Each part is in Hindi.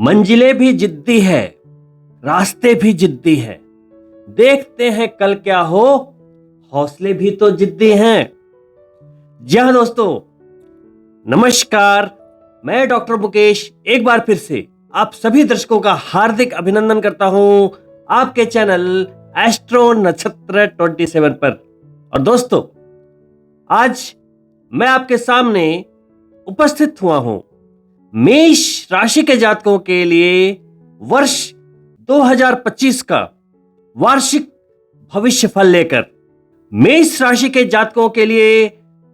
मंजिलें भी जिद्दी है, रास्ते भी जिद्दी है। देखते हैं कल क्या हो, हौसले भी तो जिद्दी हैं। जी हाँ दोस्तों, नमस्कार। मैं डॉक्टर मुकेश एक बार फिर से आप सभी दर्शकों का हार्दिक अभिनंदन करता हूं आपके चैनल एस्ट्रो नक्षत्र 27 पर। और दोस्तों, आज मैं आपके सामने उपस्थित हुआ हूं मेष राशि के जातकों के लिए वर्ष 2025 का वार्षिक भविष्य फल लेकर। मेष राशि के जातकों के लिए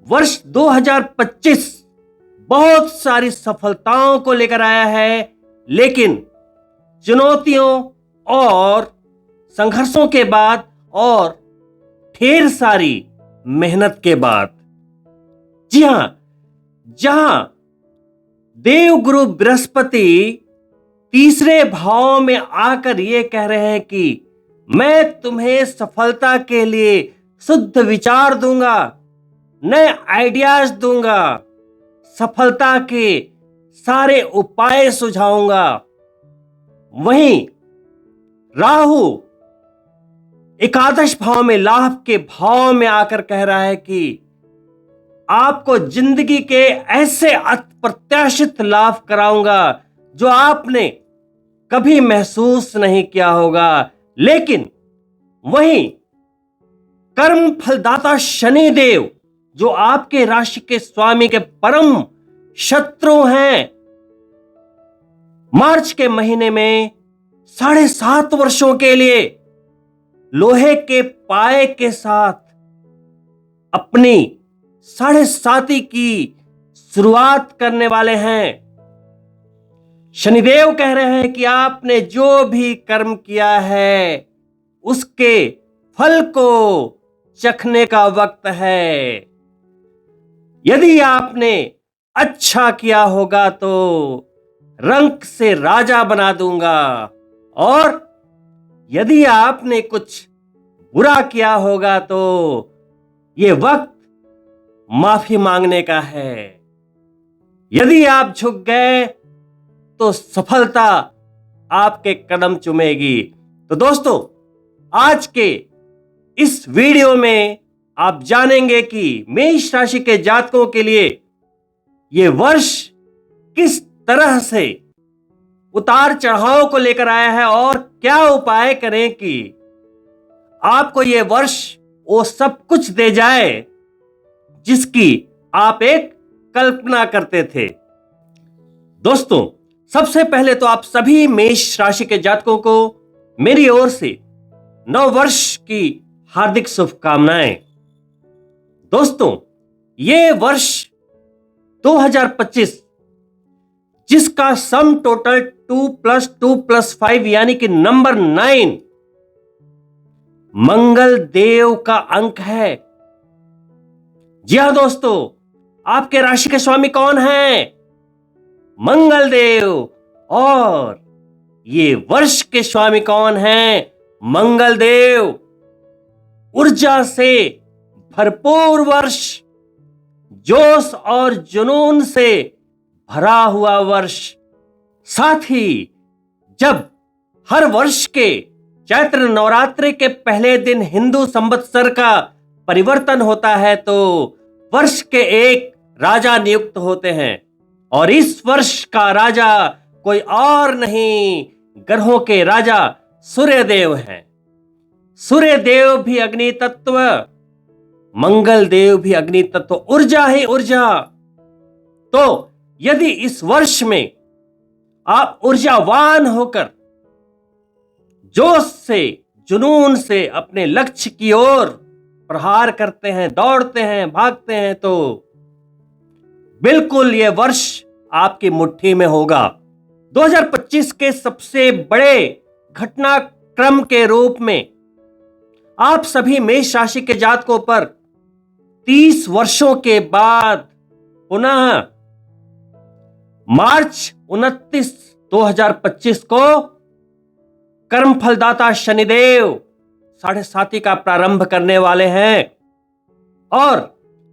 वर्ष 2025 बहुत सारी सफलताओं को लेकर आया है, लेकिन चुनौतियों और संघर्षों के बाद और ढेर सारी मेहनत के बाद। जी हां, जहां देवगुरु बृहस्पति तीसरे भाव में आकर यह कह रहे हैं कि मैं तुम्हें सफलता के लिए शुद्ध विचार दूंगा, नए आइडियाज दूंगा, सफलता के सारे उपाय सुझाऊंगा। वहीं राहु एकादश भाव में लाभ के भाव में आकर कह रहा है कि आपको जिंदगी के ऐसे अप्रत्याशित लाभ कराऊंगा जो आपने कभी महसूस नहीं किया होगा। लेकिन वहीं कर्म फलदाता शनिदेव, जो आपके राशि के स्वामी के परम शत्रु हैं, मार्च के महीने में 7.5 वर्षों के लिए लोहे के पाए के साथ अपनी 7.5 की शुरुआत करने वाले हैं। शनिदेव कह रहे हैं कि आपने जो भी कर्म किया है उसके फल को चखने का वक्त है। यदि आपने अच्छा किया होगा तो रंक से राजा बना दूंगा, और यदि आपने कुछ बुरा किया होगा तो यह वक्त माफी मांगने का है। यदि आप झुक गए तो सफलता आपके कदम चूमेगी। तो दोस्तों, आज के इस वीडियो में आप जानेंगे कि मेष राशि के जातकों के लिए यह वर्ष किस तरह से उतार चढ़ाव को लेकर आया है और क्या उपाय करें कि आपको यह वर्ष वो सब कुछ दे जाए जिसकी आप एक कल्पना करते थे। दोस्तों, सबसे पहले तो आप सभी मेष राशि के जातकों को मेरी ओर से नव वर्ष की हार्दिक शुभकामनाएं। दोस्तों, ये वर्ष 2025 जिसका सम टोटल 2 + 2 + 5 यानी कि नंबर 9 मंगल देव का अंक है। जी हां दोस्तों, आपके राशि के स्वामी कौन है? मंगल देव। और ये वर्ष के स्वामी कौन है? मंगल देव। ऊर्जा से भरपूर वर्ष, जोश और जुनून से भरा हुआ वर्ष। साथ ही जब हर वर्ष के चैत्र नवरात्रि के पहले दिन हिंदू संवत्सर का परिवर्तन होता है तो वर्ष के एक राजा नियुक्त होते हैं, और इस वर्ष का राजा कोई और नहीं, ग्रहों के राजा सूर्यदेव हैं। सूर्यदेव भी अग्नि तत्व, मंगल देव भी अग्नि तत्व, ऊर्जा ही ऊर्जा। तो यदि इस वर्ष में आप ऊर्जावान होकर जोश से, जुनून से अपने लक्ष्य की ओर प्रहार करते हैं, दौड़ते हैं, भागते हैं, तो बिल्कुल यह वर्ष आपकी मुट्ठी में होगा। 2025 के सबसे बड़े घटनाक्रम के रूप में आप सभी मेष राशि के जातकों पर 30 वर्षों के बाद पुनः मार्च 29, 2025 को कर्म फलदाता शनिदेव 7.5 का प्रारंभ करने वाले हैं, और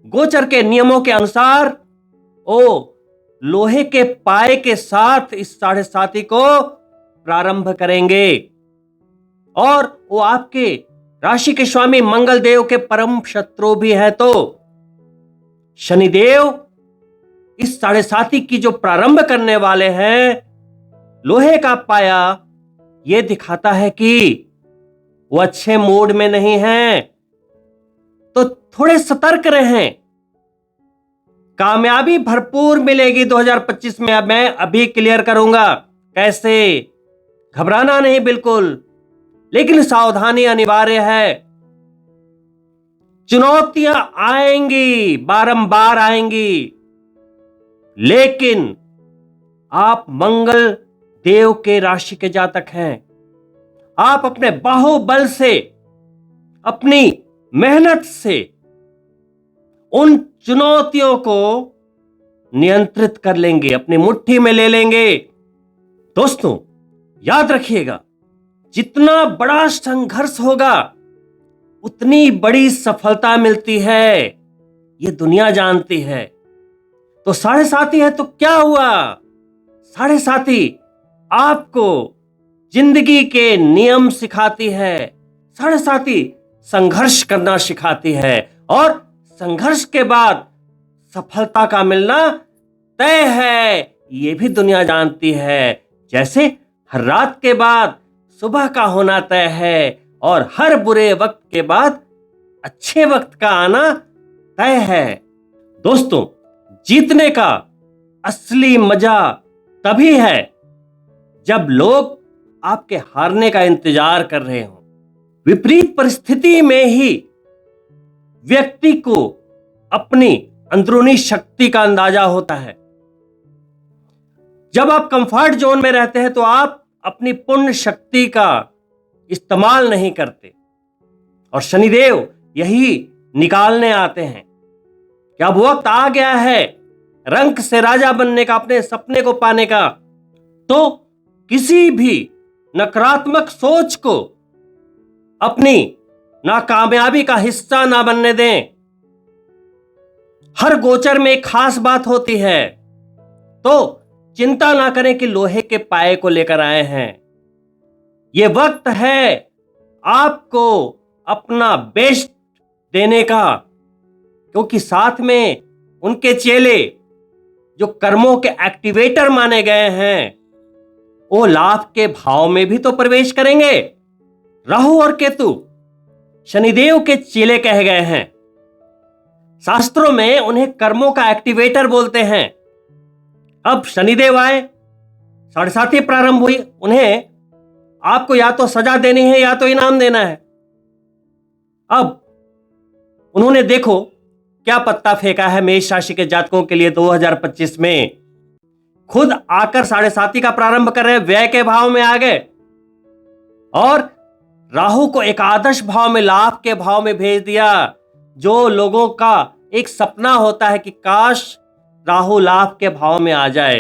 गोचर के नियमों के अनुसार लोहे के पाए के साथ इस 7.5 को प्रारंभ करेंगे। और वो आपके राशि के स्वामी मंगल देव के परम शत्रु भी है। तो शनिदेव इस 7.5 की जो प्रारंभ करने वाले हैं, लोहे का पाया यह दिखाता है कि वो अच्छे मूड में नहीं है। तो थोड़े सतर्क रहें। कामयाबी भरपूर मिलेगी 2025 में। अब मैं अभी क्लियर करूंगा कैसे। घबराना नहीं बिल्कुल, लेकिन सावधानी अनिवार्य है। चुनौतियां आएंगी, बारंबार आएंगी, लेकिन आप मंगल देव के राशि के जातक हैं। आप अपने बाहुबल से, अपनी मेहनत से उन चुनौतियों को नियंत्रित कर लेंगे, अपनी मुट्ठी में ले लेंगे। दोस्तों याद रखिएगा, जितना बड़ा संघर्ष होगा उतनी बड़ी सफलता मिलती है, यह दुनिया जानती है। तो 7.5 है तो क्या हुआ? 7.5 आपको जिंदगी के नियम सिखाती है। 7.5 संघर्ष करना सिखाती है, और संघर्ष के बाद सफलता का मिलना तय है, यह भी दुनिया जानती है। जैसे हर रात के बाद सुबह का होना तय है, और हर बुरे वक्त के बाद अच्छे वक्त का आना तय है। दोस्तों, जीतने का असली मजा तभी है जब लोग आपके हारने का इंतजार कर रहे हों। विपरीत परिस्थिति में ही व्यक्ति को अपनी अंदरूनी शक्ति का अंदाजा होता है। जब आप कंफर्ट जोन में रहते हैं तो आप अपनी पूर्ण शक्ति का इस्तेमाल नहीं करते, और शनिदेव यही निकालने आते हैं कि अब वक्त आ गया है रंक से राजा बनने का, अपने सपने को पाने का। तो किसी भी नकारात्मक सोच को अपनी नाकामयाबी का हिस्सा ना बनने दें। हर गोचर में एक खास बात होती है, तो चिंता ना करें कि लोहे के पाए को लेकर आए हैं। यह वक्त है आपको अपना बेस्ट देने का, क्योंकि साथ में उनके चेले जो कर्मों के एक्टिवेटर माने गए हैं, वो लाभ के भाव में भी तो प्रवेश करेंगे। राहु और केतु शनिदेव के चेले कहे गए हैं। शास्त्रों में उन्हें कर्मों का एक्टिवेटर बोलते हैं। अब शनिदेव आए, 7.5 प्रारंभ हुई, उन्हें आपको या तो सजा देनी है या तो इनाम देना है। अब उन्होंने देखो क्या पत्ता फेंका है मेष राशि के जातकों के लिए 2025 में। खुद आकर 7.5 का प्रारंभ कर रहे, व्यय के भाव में आ गए, और राहु को एकादश भाव में, लाभ के भाव में भेज दिया। जो लोगों का एक सपना होता है कि काश राहु लाभ के भाव में आ जाए।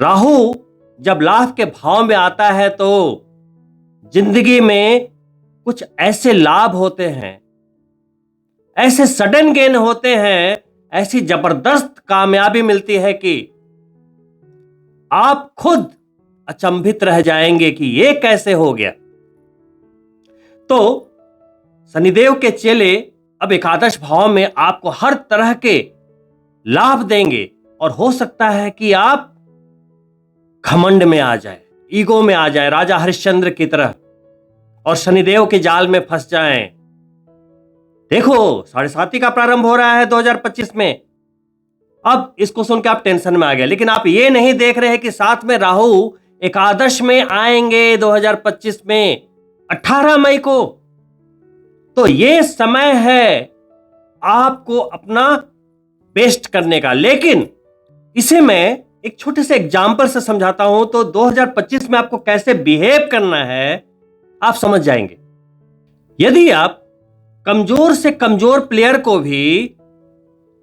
राहु जब लाभ के भाव में आता है तो जिंदगी में कुछ ऐसे लाभ होते हैं, ऐसे सडन गेन होते हैं, ऐसी जबरदस्त कामयाबी मिलती है कि आप खुद अचंभित रह जाएंगे कि यह कैसे हो गया। तो शनिदेव के चेले अब एकादश भाव में आपको हर तरह के लाभ देंगे, और हो सकता है कि आप घमंड में आ जाए, ईगो में आ जाए, राजा हरिश्चंद्र की तरह, और शनिदेव के जाल में फंस जाएं। देखो 7.5 का प्रारंभ हो रहा है 2025 में। अब इसको सुन के आप टेंशन में आ गए, लेकिन आप ये नहीं देख रहे कि साथ में राहु एकादश में आएंगे 2025 में 18 मई को। तो ये समय है आपको अपना बेस्ट करने का। लेकिन इसे मैं एक छोटे से एग्जाम्पल से समझाता हूं, तो 2025 में आपको कैसे बिहेव करना है आप समझ जाएंगे। यदि आप कमजोर से कमजोर प्लेयर को भी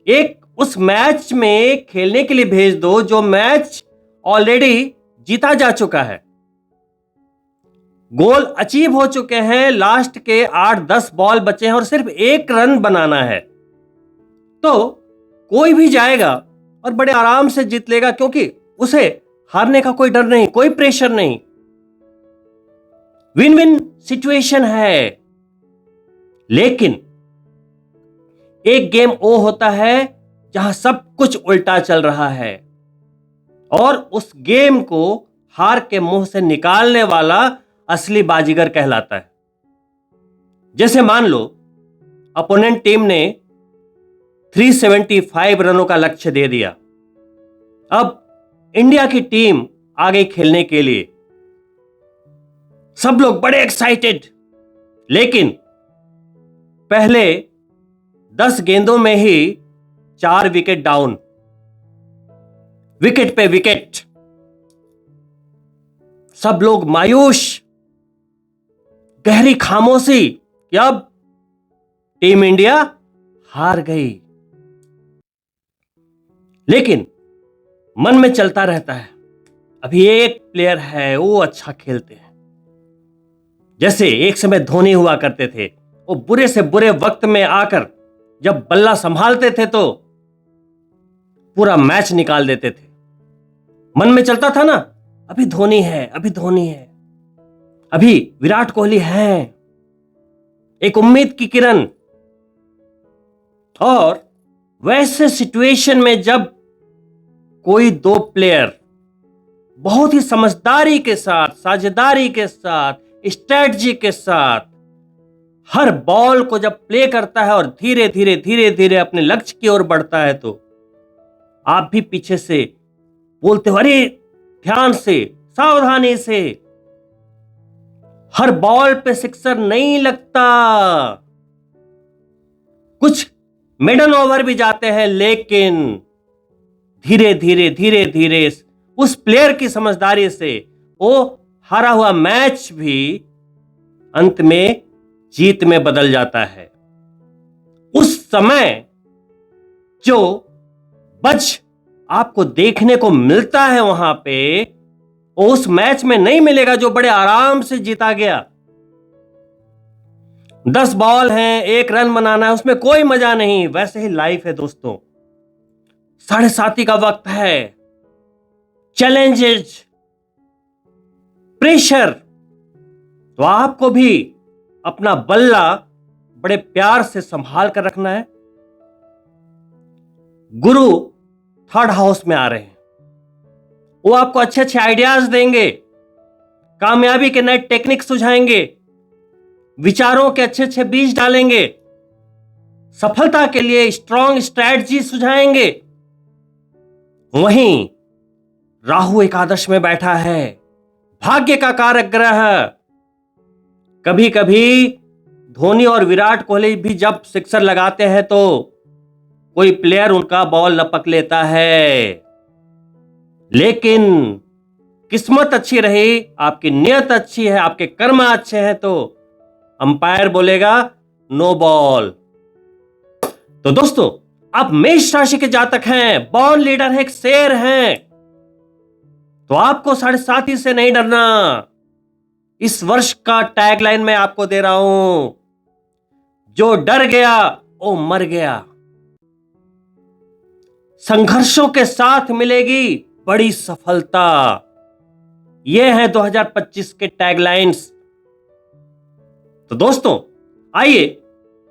एक उस मैच में खेलने के लिए भेज दो जो मैच ऑलरेडी जीता जा चुका है, गोल अचीव हो चुके हैं, लास्ट के 8-10 बॉल बचे हैं और सिर्फ 1 रन बनाना है, तो कोई भी जाएगा और बड़े आराम से जीत लेगा, क्योंकि उसे हारने का कोई डर नहीं, कोई प्रेशर नहीं। विन विन सिचुएशन है। लेकिन एक गेम वो होता है जहां सब कुछ उल्टा चल रहा है, और उस गेम को हार के मुंह से निकालने वाला असली बाजीगर कहलाता है। जैसे मान लो अपोनेंट टीम ने 375 रनों का लक्ष्य दे दिया। अब इंडिया की टीम आ गई खेलने के लिए, सब लोग बड़े एक्साइटेड। लेकिन पहले 10 गेंदों में ही 4 विकेट डाउन, विकेट पे विकेट। सब लोग मायूस, गहरी खामोशी कि अब टीम इंडिया हार गई। लेकिन मन में चलता रहता है, अभी एक प्लेयर है वो अच्छा खेलते हैं। जैसे एक समय धोनी हुआ करते थे, वो बुरे से बुरे वक्त में आकर जब बल्ला संभालते थे तो पूरा मैच निकाल देते थे। मन में चलता था ना, अभी धोनी है, अभी धोनी है, अभी विराट कोहली है, एक उम्मीद की किरण। और वैसे सिचुएशन में जब कोई 2 प्लेयर बहुत ही समझदारी के साथ, साझेदारी के साथ, स्ट्रेटजी के साथ हर बॉल को जब प्ले करता है और धीरे धीरे धीरे धीरे अपने लक्ष्य की ओर बढ़ता है, तो आप भी पीछे से बोलते हो, अरे ध्यान से, सावधानी से, हर बॉल पे सिक्सर नहीं लगता। कुछ मिडन ओवर भी जाते हैं, लेकिन धीरे धीरे धीरे धीरे उस प्लेयर की समझदारी से वो हारा हुआ मैच भी अंत में जीत में बदल जाता है। उस समय जो बच आपको देखने को मिलता है वहां पे, उस मैच में नहीं मिलेगा जो बड़े आराम से जीता गया। 10 बॉल हैं, 1 रन बनाना है, उसमें कोई मजा नहीं। वैसे ही लाइफ है दोस्तों, 7:30 का वक्त है, चैलेंजेस, प्रेशर। तो आपको भी अपना बल्ला बड़े प्यार से संभाल कर रखना है। गुरु 3rd हाउस में आ रहे हैं, वो आपको अच्छे अच्छे आइडियाज देंगे, कामयाबी के नए टेक्निक सुझाएंगे, विचारों के अच्छे अच्छे बीज डालेंगे, सफलता के लिए स्ट्रॉन्ग स्ट्रैटेजी सुझाएंगे। वहीं राहु एकादश में बैठा है, भाग्य का कारक ग्रह। कभी कभी धोनी और विराट कोहली भी जब सिक्सर लगाते हैं तो कोई प्लेयर उनका बॉल लपक लेता है। लेकिन किस्मत अच्छी रही, आपकी नियत अच्छी है, आपके कर्म अच्छे हैं, तो अंपायर बोलेगा नो बॉल। तो दोस्तों, आप मेष राशि के जातक हैं, बॉर्न लीडर है, एक शेर हैं, तो आपको 7:30 से नहीं डरना। इस वर्ष का टैगलाइन मैं आपको दे रहा हूं, जो डर गया वो मर गया। संघर्षों के साथ मिलेगी बड़ी सफलता। ये है 2025 के टैगलाइंस। तो दोस्तों, आइए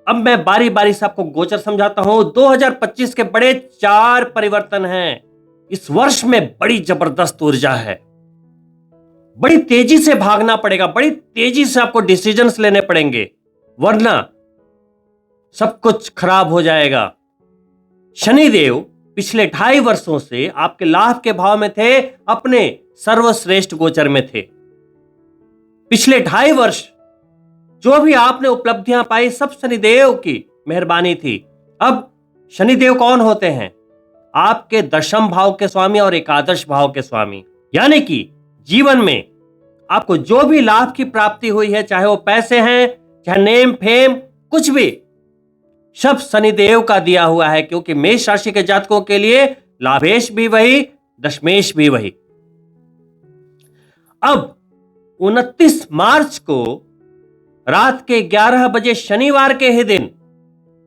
अब मैं बारी बारी से आपको गोचर समझाता हूं। 2025 के बड़े 4 परिवर्तन हैं। इस वर्ष में बड़ी जबरदस्त ऊर्जा है, बड़ी तेजी से भागना पड़ेगा, बड़ी तेजी से आपको डिसीजंस लेने पड़ेंगे, वरना सब कुछ खराब हो जाएगा। शनिदेव पिछले 2.5 वर्षों से आपके लाभ के भाव में थे, अपने सर्वश्रेष्ठ गोचर में थे। पिछले 2.5 वर्ष जो भी आपने उपलब्धियां पाई, सब शनिदेव की मेहरबानी थी। अब शनिदेव कौन होते हैं? आपके 10th भाव के स्वामी और एकादश भाव के स्वामी। यानी कि जीवन में आपको जो भी लाभ की प्राप्ति हुई है, चाहे वो पैसे हैं, चाहे नेम फेम, कुछ भी, सब शनिदेव का दिया हुआ है। क्योंकि मेष राशि के जातकों के लिए लाभेश भी वही, दशमेश भी वही। अब 29 मार्च को रात के 11 बजे शनिवार के ही दिन,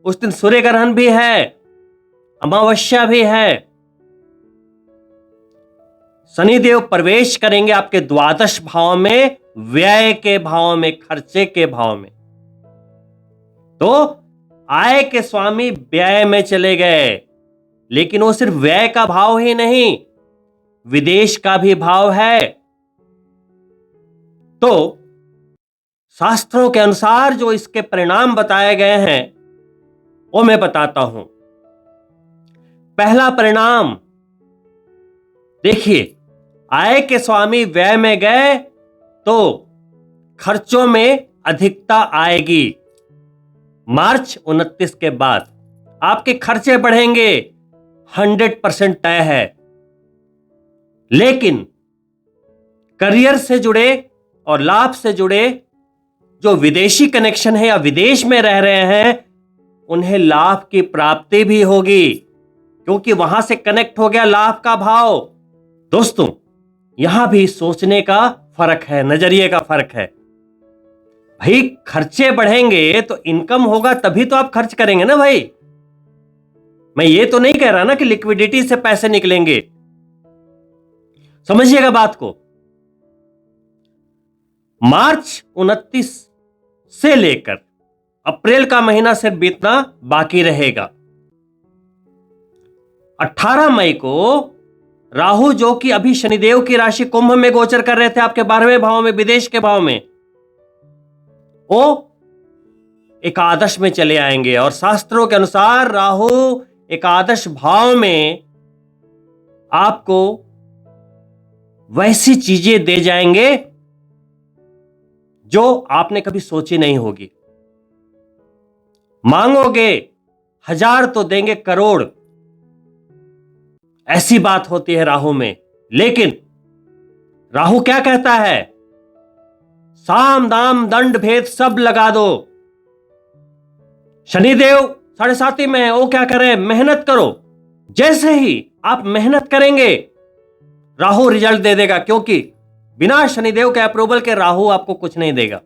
उस दिन सूर्य ग्रहण भी है, अमावस्या भी है, शनिदेव प्रवेश करेंगे आपके द्वादश भाव में, व्यय के भाव में, खर्चे के भाव में। तो आय के स्वामी व्यय में चले गए, लेकिन वो सिर्फ व्यय का भाव ही नहीं, विदेश का भी भाव है। तो शास्त्रों के अनुसार जो इसके परिणाम बताए गए हैं वो मैं बताता हूं। पहला परिणाम देखिए, आय के स्वामी व्यय में गए तो खर्चों में अधिकता आएगी। मार्च 29 के बाद आपके खर्चे बढ़ेंगे, 100% तय है। लेकिन करियर से जुड़े और लाभ से जुड़े जो विदेशी कनेक्शन है या विदेश में रह रहे हैं, उन्हें लाभ की प्राप्ति भी होगी, क्योंकि वहां से कनेक्ट हो गया लाभ का भाव। दोस्तों, यहां भी सोचने का फर्क है, नजरिए का फर्क है। भाई खर्चे बढ़ेंगे तो इनकम होगा, तभी तो आप खर्च करेंगे ना भाई। मैं ये तो नहीं कह रहा ना कि लिक्विडिटी से पैसे निकलेंगे, समझिएगा बात को। मार्च 29 से लेकर अप्रैल का महीना सिर्फ बीतना बाकी रहेगा। 18 मई को राहु, जो कि अभी शनिदेव की राशि कुंभ में गोचर कर रहे थे आपके 12वें भाव में, विदेश के भाव में, वो एकादश में चले आएंगे। और शास्त्रों के अनुसार राहु एकादश भाव में आपको वैसी चीजें दे जाएंगे जो आपने कभी सोची नहीं होगी। मांगोगे 1000 तो देंगे करोड़, ऐसी बात होती है राहु में। लेकिन राहु क्या कहता है? साम दाम दंड भेद सब लगा दो। शनिदेव 7.5 में है, वो क्या करें? मेहनत करो। जैसे ही आप मेहनत करेंगे राहु रिजल्ट दे देगा, क्योंकि बिना शनिदेव के अप्रूवल के राहु आपको कुछ नहीं देगा।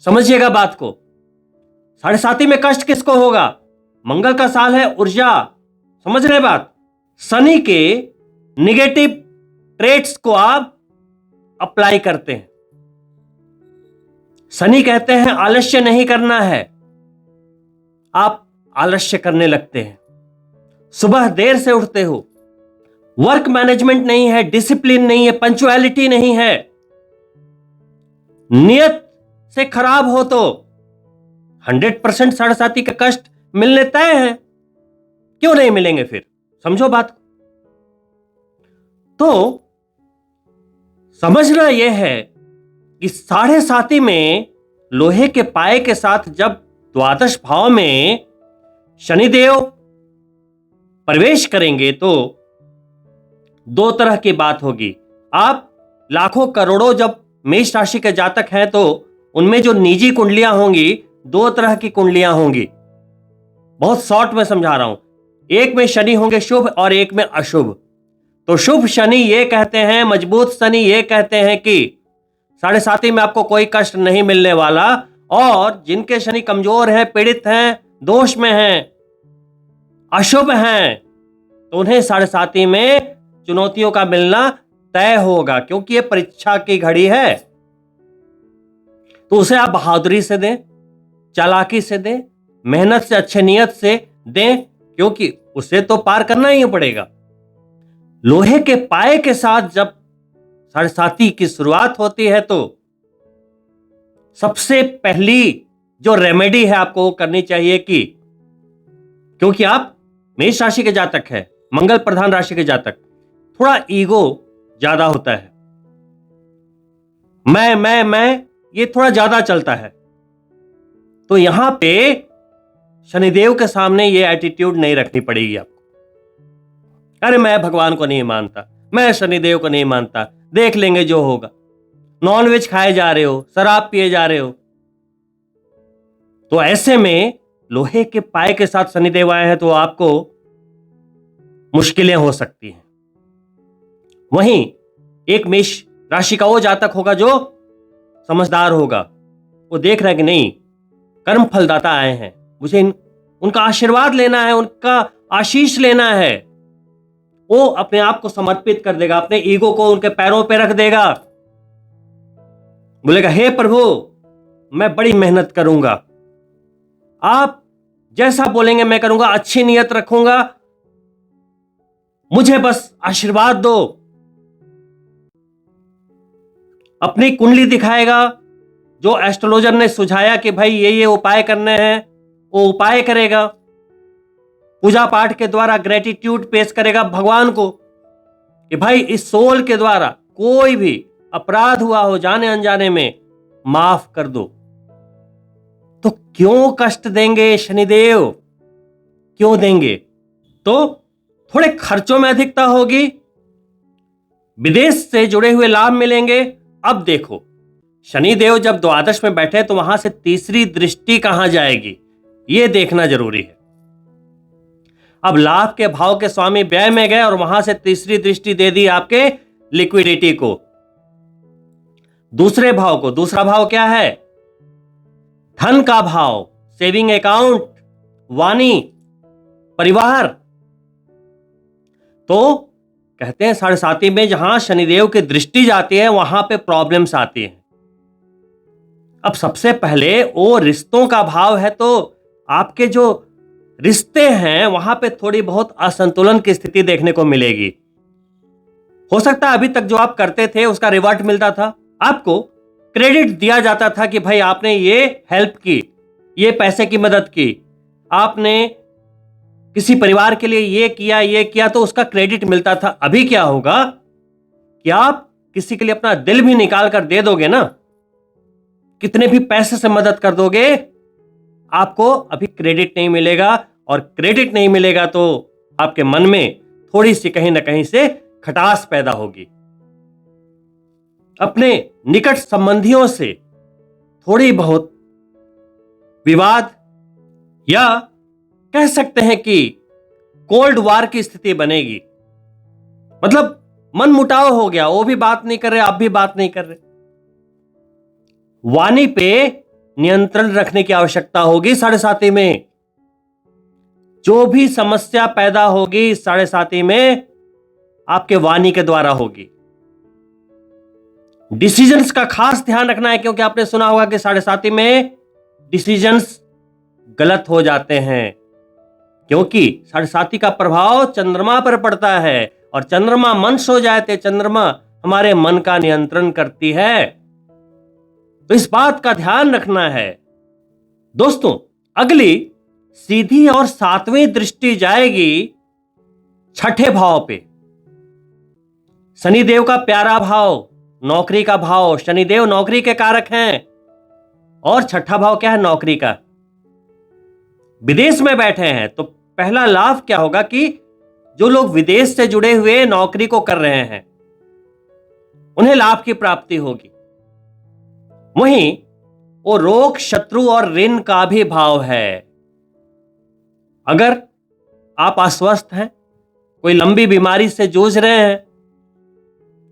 समझिएगा बात को। 7.5 में कष्ट किसको होगा? मंगल का साल है, ऊर्जा, समझ रहे बात। शनि के निगेटिव ट्रेट्स को आप अप्लाई करते हैं। शनि कहते हैं आलस्य नहीं करना है, आप आलस्य करने लगते हैं। सुबह देर से उठते हो, वर्क मैनेजमेंट नहीं है, डिसिप्लिन नहीं है, पंचुअलिटी नहीं है, नियत से खराब हो तो 100% 7.5 का कष्ट मिलने तय है। क्यों नहीं मिलेंगे फिर? समझो बात। तो समझना यह है कि 7.5 में लोहे के पाए के साथ जब द्वादश भाव में शनिदेव प्रवेश करेंगे तो 2 तरह की बात होगी। आप लाखों करोड़ों जब मेष राशि के जातक हैं तो उनमें जो निजी कुंडलियां होंगी, 2 तरह की कुंडलियां होंगी। बहुत शॉर्ट में समझा रहा हूं। एक में शनि होंगे शुभ और एक में अशुभ। तो शुभ शनि ये कहते हैं, मजबूत शनि ये कहते हैं कि 7.5 में आपको कोई कष्ट नहीं मिलने वाला। और जिनके शनि कमजोर हैं, पीड़ित हैं, दोष में हैं, अशुभ हैं, तो उन्हें 7.5 में चुनौतियों का मिलना तय होगा, क्योंकि ये परीक्षा की घड़ी है। तो उसे आप बहादुरी से दें, चालाकी से दें, मेहनत से, अच्छे नियत से दें, क्योंकि उसे तो पार करना ही पड़ेगा। लोहे के पाए के साथ जब 7.5 की शुरुआत होती है तो सबसे पहली जो रेमेडी है आपको वो करनी चाहिए कि, क्योंकि आप मेष राशि के जातक हैं, मंगल प्रधान राशि के जातक, थोड़ा ईगो ज्यादा होता है। मैं ये थोड़ा ज्यादा चलता है। तो यहां पे शनिदेव के सामने ये एटीट्यूड नहीं रखनी पड़ेगी आपको। अरे मैं भगवान को नहीं मानता, मैं शनिदेव को नहीं मानता, देख लेंगे जो होगा। नॉनवेज खाए जा रहे हो, शराब पिए जा रहे हो, तो ऐसे में लोहे के पाए के साथ शनिदेव आए हैं तो आपको मुश्किलें हो सकती हैं। वहीं एक मेष राशि का वो जातक होगा जो समझदार होगा, वो देख रहा है कि नहीं, कर्म फलदाता आए हैं, मुझे उनका आशीर्वाद लेना है, उनका आशीष लेना है। वो अपने आप को समर्पित कर देगा, अपने ईगो को उनके पैरों पे रख देगा, बोलेगा हे प्रभु मैं बड़ी मेहनत करूंगा, आप जैसा बोलेंगे मैं करूंगा, अच्छी नियत रखूंगा, मुझे बस आशीर्वाद दो। अपनी कुंडली दिखाएगा, जो एस्ट्रोलॉजर ने सुझाया कि भाई ये उपाय करने हैं, वो उपाय करेगा, पूजा पाठ के द्वारा ग्रेटिट्यूड पेश करेगा भगवान को कि भाई इस सोल के द्वारा कोई भी अपराध हुआ हो जाने अनजाने में, माफ कर दो। तो क्यों कष्ट देंगे शनिदेव, क्यों देंगे? तो थोड़े खर्चों में अधिकता होगी, विदेश से जुड़े हुए लाभ मिलेंगे। अब देखो, शनिदेव जब द्वादश में बैठे तो वहां से तीसरी दृष्टि कहां जाएगी, यह देखना जरूरी है। अब लाभ के भाव के स्वामी व्यय में गए और वहां से तीसरी दृष्टि दे दी आपके लिक्विडिटी को, दूसरे भाव को। दूसरा भाव क्या है? धन का भाव, सेविंग अकाउंट, वाणी, परिवार। तो कहते हैं 7.5 में जहां शनिदेव की दृष्टि जाती है वहां पे प्रॉब्लम्स आती हैं। अब सबसे पहले वो रिश्तों का भाव है, तो आपके जो रिश्ते हैं वहां पे थोड़ी बहुत असंतुलन की स्थिति देखने को मिलेगी। हो सकता है अभी तक जो आप करते थे उसका रिवॉर्ड मिलता था, आपको क्रेडिट दिया जाता था कि भाई आपने ये हेल्प की, ये पैसे की मदद की, आपने किसी परिवार के लिए ये किया, तो उसका क्रेडिट मिलता था। अभी क्या होगा कि आप किसी के लिए अपना दिल भी निकाल कर दे दोगे ना, कितने भी पैसे से मदद कर दोगे, आपको अभी क्रेडिट नहीं मिलेगा। और क्रेडिट नहीं मिलेगा तो आपके मन में थोड़ी सी कहीं ना कहीं से खटास पैदा होगी। अपने निकट संबंधियों से थोड़ी बहुत विवाद, या कह सकते हैं कि कोल्ड वार की स्थिति बनेगी। मतलब मन मुटाव हो गया, वो भी बात नहीं कर रहे, आप भी बात नहीं कर रहे। वाणी पे नियंत्रण रखने की आवश्यकता होगी 7.5 में। जो भी समस्या पैदा होगी 7.5 में आपके वाणी के द्वारा होगी। डिसीजंस का खास ध्यान रखना है, क्योंकि आपने सुना होगा कि 7.5 में डिसीजंस गलत हो जाते हैं, क्योंकि 7.5 का प्रभाव चंद्रमा पर पड़ता है और चंद्रमा मन सो जाए तो चंद्रमा हमारे मन का नियंत्रण करती है। तो इस बात का ध्यान रखना है। दोस्तों, अगली सीधी और 7वीं दृष्टि जाएगी 6ठे भाव पे। शनिदेव का प्यारा भाव, नौकरी का भाव। शनिदेव नौकरी के कारक हैं और 6ठा भाव क्या है? नौकरी का। विदेश में बैठे हैं तो पहला लाभ क्या होगा कि जो लोग विदेश से जुड़े हुए नौकरी को कर रहे हैं उन्हें लाभ की प्राप्ति होगी। वहीं वो रोग, शत्रु और ऋण का भी भाव है। अगर आप अस्वस्थ हैं, कोई लंबी बीमारी से जूझ रहे हैं,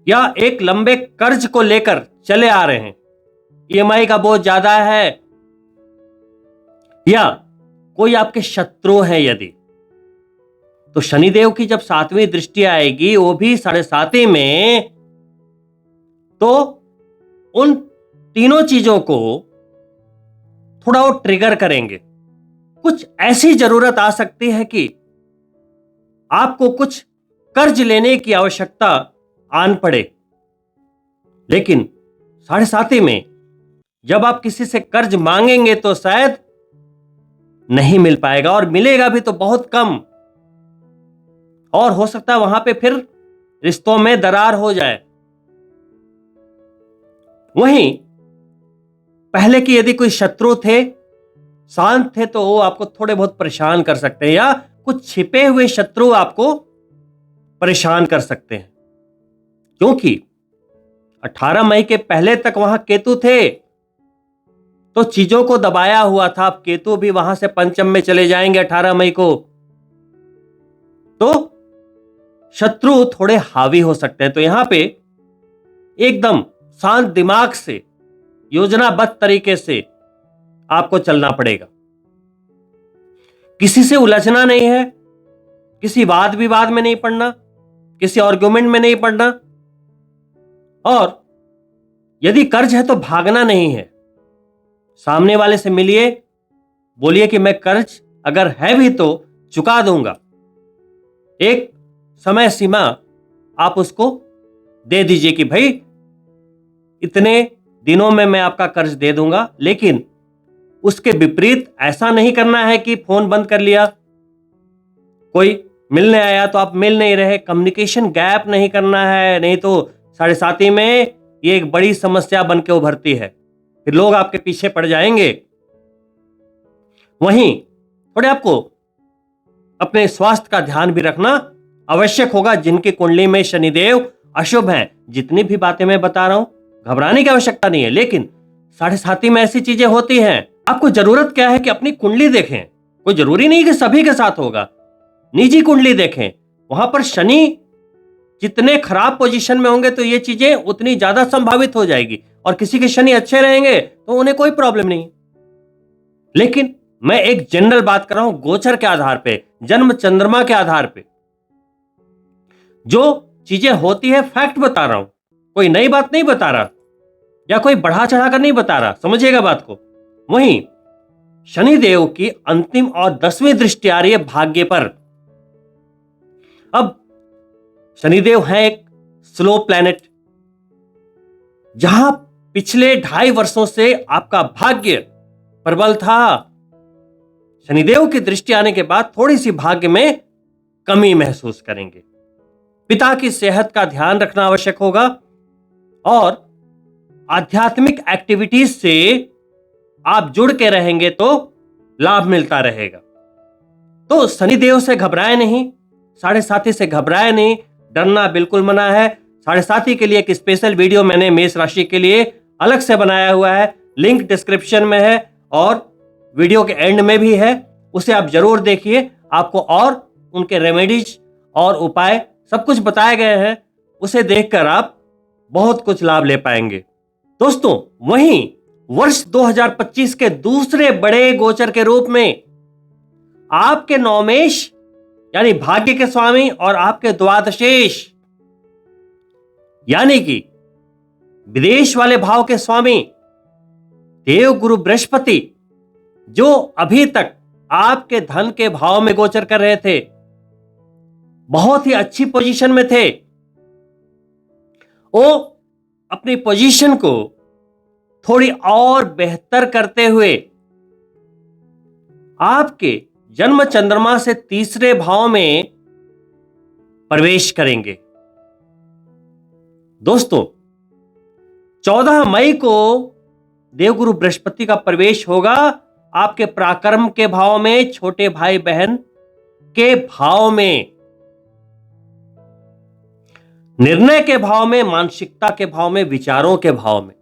या एक लंबे कर्ज को लेकर चले आ रहे हैं, ईएमआई का बोझ ज्यादा है, या कोई आपके शत्रु हैं यदि, तो शनिदेव की जब 7वीं दृष्टि आएगी, वो भी 7.5 में, तो उन तीनों चीजों को थोड़ा वो ट्रिगर करेंगे। कुछ ऐसी जरूरत आ सकती है कि आपको कुछ कर्ज लेने की आवश्यकता आन पड़े, लेकिन 7.5 में जब आप किसी से कर्ज मांगेंगे तो शायद नहीं मिल पाएगा, और मिलेगा भी तो बहुत कम, और हो सकता है वहां पे फिर रिश्तों में दरार हो जाए। वहीं पहले की यदि कोई शत्रु थे, शांत थे, तो वो आपको थोड़े बहुत परेशान कर सकते हैं, या कुछ छिपे हुए शत्रु आपको परेशान कर सकते हैं, क्योंकि 18 मई के पहले तक वहां केतु थे तो चीजों को दबाया हुआ था। अब केतु भी वहां से पंचम में चले जाएंगे 18 मई को, तो शत्रु थोड़े हावी हो सकते हैं। तो यहां पे एकदम शांत दिमाग से, योजनाबद्ध तरीके से आपको चलना पड़ेगा। किसी से उलझना नहीं है, किसी वाद विवाद में नहीं पड़ना, किसी आर्गुमेंट में नहीं पड़ना, और यदि कर्ज है तो भागना नहीं है। सामने वाले से मिलिए, बोलिए कि मैं कर्ज अगर है भी तो चुका दूंगा। एक समय सीमा आप उसको दे दीजिए कि भाई इतने दिनों में मैं आपका कर्ज दे दूंगा, लेकिन उसके विपरीत ऐसा नहीं करना है कि फोन बंद कर लिया, कोई मिलने आया तो आप मिल नहीं रहे। कम्युनिकेशन गैप नहीं करना है, नहीं तो साढ़े साथी में ये एक बड़ी समस्या बन के उभरती है, फिर लोग आपके पीछे पड़ जाएंगे। वहीं थोड़े आपको अपने स्वास्थ्य का ध्यान भी रखना आवश्यक होगा। जिनकी कुंडली में शनिदेव अशुभ हैं, जितनी भी बातें मैं बता रहा हूं घबराने की आवश्यकता नहीं है, लेकिन साढ़े साथी में ऐसी चीजें होती हैं। आपको जरूरत क्या है कि अपनी कुंडली देखें, कोई जरूरी नहीं कि सभी के साथ होगा। निजी कुंडली देखें, वहां पर शनि जितने खराब पोजीशन में होंगे तो ये चीजें उतनी ज्यादा संभावित हो जाएगी, और किसी के शनि अच्छे रहेंगे तो उन्हें कोई प्रॉब्लम नहीं। लेकिन मैं एक जनरल बात कर रहा हूं, गोचर के आधार पे, जन्म चंद्रमा के आधार पे जो चीजें होती है फैक्ट बता रहा हूं, कोई नई बात नहीं बता रहा या कोई बढ़ा चढ़ाकर नहीं बता रहा, समझिएगा बात को। वहीं शनिदेव की अंतिम और 10वीं दृष्टि आ रही है भाग्य पर। अब शनिदेव है एक स्लो प्लैनेट, जहां पिछले 2.5 वर्षों से आपका भाग्य प्रबल था, शनिदेव की दृष्टि आने के बाद थोड़ी सी भाग्य में कमी महसूस करेंगे। पिता की सेहत का ध्यान रखना आवश्यक होगा, और आध्यात्मिक एक्टिविटीज से आप जुड़ के रहेंगे तो लाभ मिलता रहेगा। तो शनिदेव से घबराए नहीं, साढ़े साथी से घबराए नहीं, डरना बिल्कुल मना है। साढ़े साथी के लिए एक स्पेशल वीडियो मैंने मेष राशि के लिए अलग से बनाया हुआ है, लिंक डिस्क्रिप्शन में है और वीडियो के एंड में भी है, उसे आप जरूर देखिए। आपको और उनके रेमेडीज और उपाय सब कुछ बताए गए हैं, उसे देखकर आप बहुत कुछ लाभ ले पाएंगे। दोस्तों, वहीं वर्ष 2025 के दूसरे बड़े गोचर के रूप में आपके नवमेश यानी भाग्य के स्वामी और आपके द्वादशेश यानी कि विदेश वाले भाव के स्वामी देव गुरु बृहस्पति, जो अभी तक आपके धन के भाव में गोचर कर रहे थे, बहुत ही अच्छी पोजीशन में थे, वो अपनी पोजीशन को थोड़ी और बेहतर करते हुए आपके जन्म चंद्रमा से तीसरे भाव में प्रवेश करेंगे। दोस्तों, 14 मई को देवगुरु बृहस्पति का प्रवेश होगा आपके पराक्रम के भाव में, छोटे भाई बहन के भाव में, निर्णय के भाव में, मानसिकता के भाव में, विचारों के भाव में।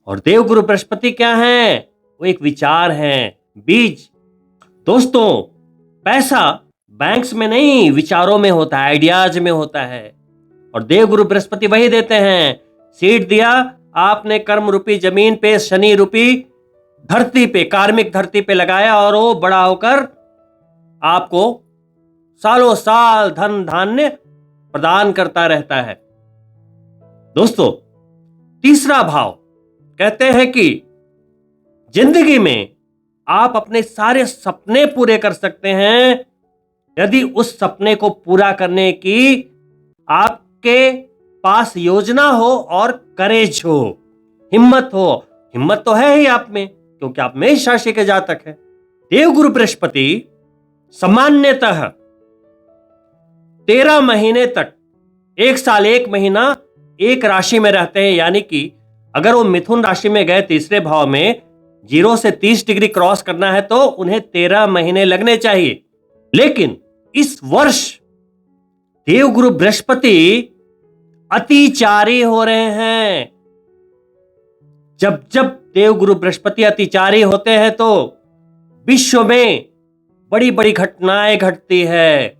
और देवगुरु बृहस्पति क्या हैं? वो एक विचार हैं, बीज। दोस्तों, पैसा बैंक्स में नहीं, विचारों में होता है, आइडियाज में होता है, और देवगुरु बृहस्पति वही देते हैं। सीड दिया आपने कर्म रूपी जमीन पे, शनि रूपी धरती पे, कार्मिक धरती पे लगाया, और वो बड़ा होकर आपको सालों साल धन धान्य प्रदान करता रहता है। दोस्तों, तीसरा भाव कहते हैं कि जिंदगी में आप अपने सारे सपने पूरे कर सकते हैं यदि उस सपने को पूरा करने की आपके पास योजना हो और करेज हो, हिम्मत हो। हिम्मत तो है ही आप में, क्योंकि आप मेष राशि के जातक हैं। देवगुरु बृहस्पति सामान्यतः 13 महीने तक, 1 साल 1 महीना एक राशि में रहते हैं, यानी कि अगर वो मिथुन राशि में गए तीसरे भाव में, 0 से 30 डिग्री क्रॉस करना है तो उन्हें 13 महीने लगने चाहिए। लेकिन इस वर्ष देवगुरु बृहस्पति अतिचारी हो रहे हैं। जब जब देवगुरु बृहस्पति अतिचारी होते हैं तो विश्व में बड़ी बड़ी घटनाएं घटती है,